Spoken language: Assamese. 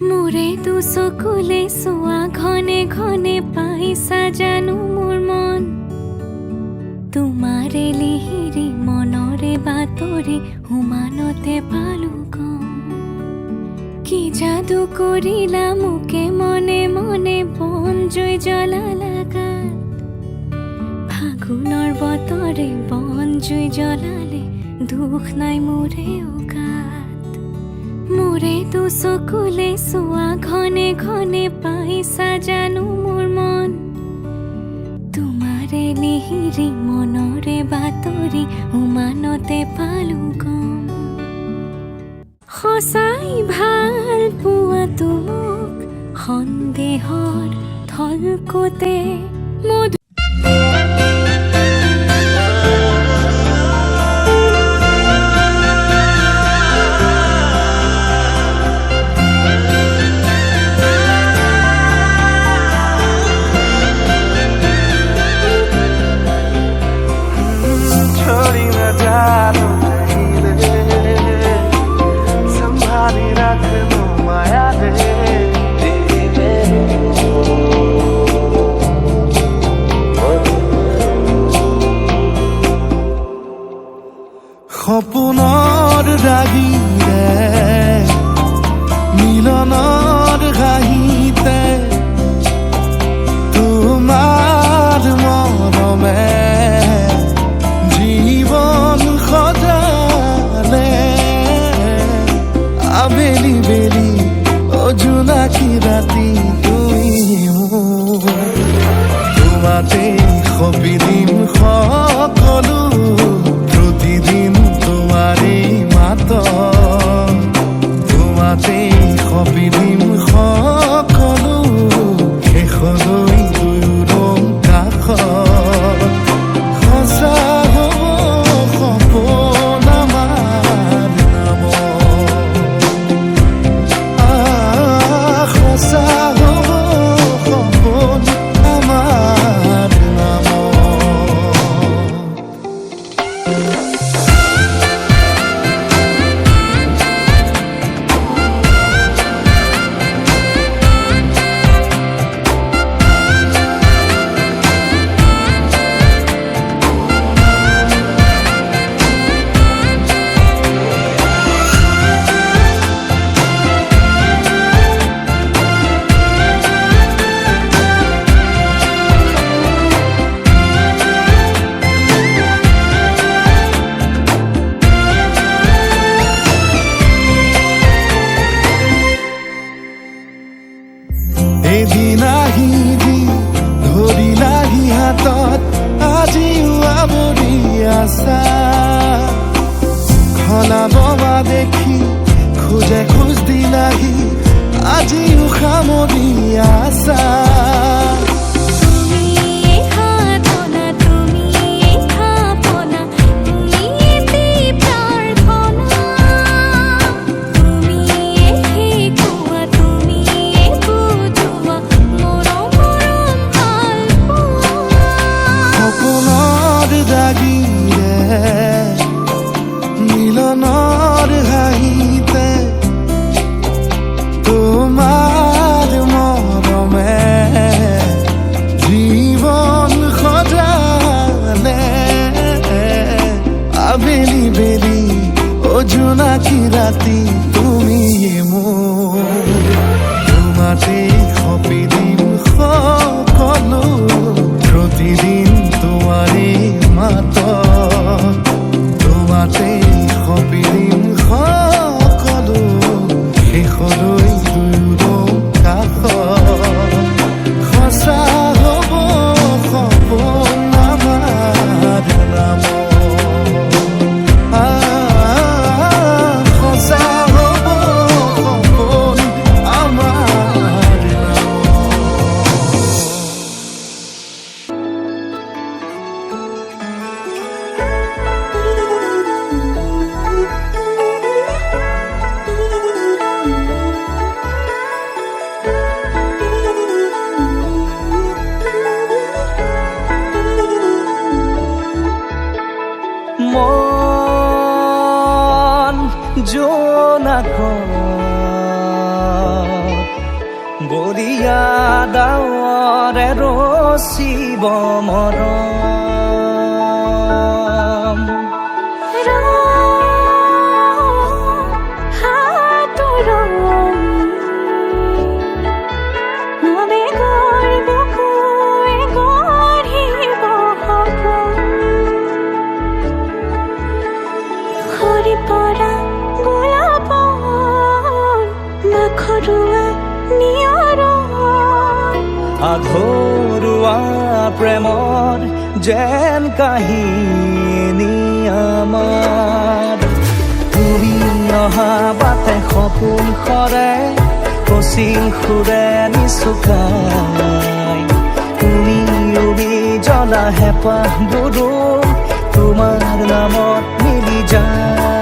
মোৰে দুচকুলে চোৱা ঘনে ঘনে পাইছা জানো মোৰ মন তোমাৰে লিহিৰি মনৰে বাতৰি হুমানতে পালো গম কি যাদু কৰিলা মোকে মনে মনে বন জুই জ্বলালা গাত ফাগুনৰ বতৰে বন জুই জ্বলালে দুখ নাই মোৰে গাত মোৰে দুচকুলে চোৱা ঘনে ঘনে পাইছা জানো মোৰ মন তোমাৰে লিহিৰি মনৰে বাতৰি উমানতে পালো গম সঁচাই ভাল পোৱা তোমাক সন্দেহৰ থলকতে মধু সপোনৰ ৰাগিৰে মিলনৰ ঘাঁহিতে তোমাৰ মৰমে জীৱন সজালে আবেলি বেলি জোনাকী ৰাতি তুমি তোমাতে সপিদিম সকলো প্ৰতিদিন তোমাৰে মাত তোমাতে সপিদিম সকলো শেষলৈ দুয়োৰং কাষত সঁচা হ'ব সপোন আমাৰ নামত সঁচা হ'ব সপোন আমাৰ নামত এদিন আহিবি ধৰিলাহি হাতত আজিও আৱৰি আছা খলাববা দেখি খোজে খোজ দিলাহি আজিও সামৰি আছা মিলনৰ হাঁহিতে তোমাৰ মৰমে জীৱন সজালে আবেলি বেলি জোনাকী ৰাতি তুমি মোৰ তোমাতে সপিদিম সকলো প্ৰতিদিন তোমাৰে মাত তোমাতে সপিদিম সকলো শেষলৈ দুয়োৰং কাষত সঁচা হ'ব সপোন আমাৰ নামত সঁচা হ'ব সপোন আমাৰ নামত ডাৱৰে ৰচিব মৰম আধৰুৱা প্ৰেমৰ যেন কাহিনী আমাৰ তুমি অহা বাটে সপোন সৰে কচিল সুৰে নিচুকাই তুমি উবি জ্বলা হেঁপাহবোৰো তোমাৰ নামত মিলি যায়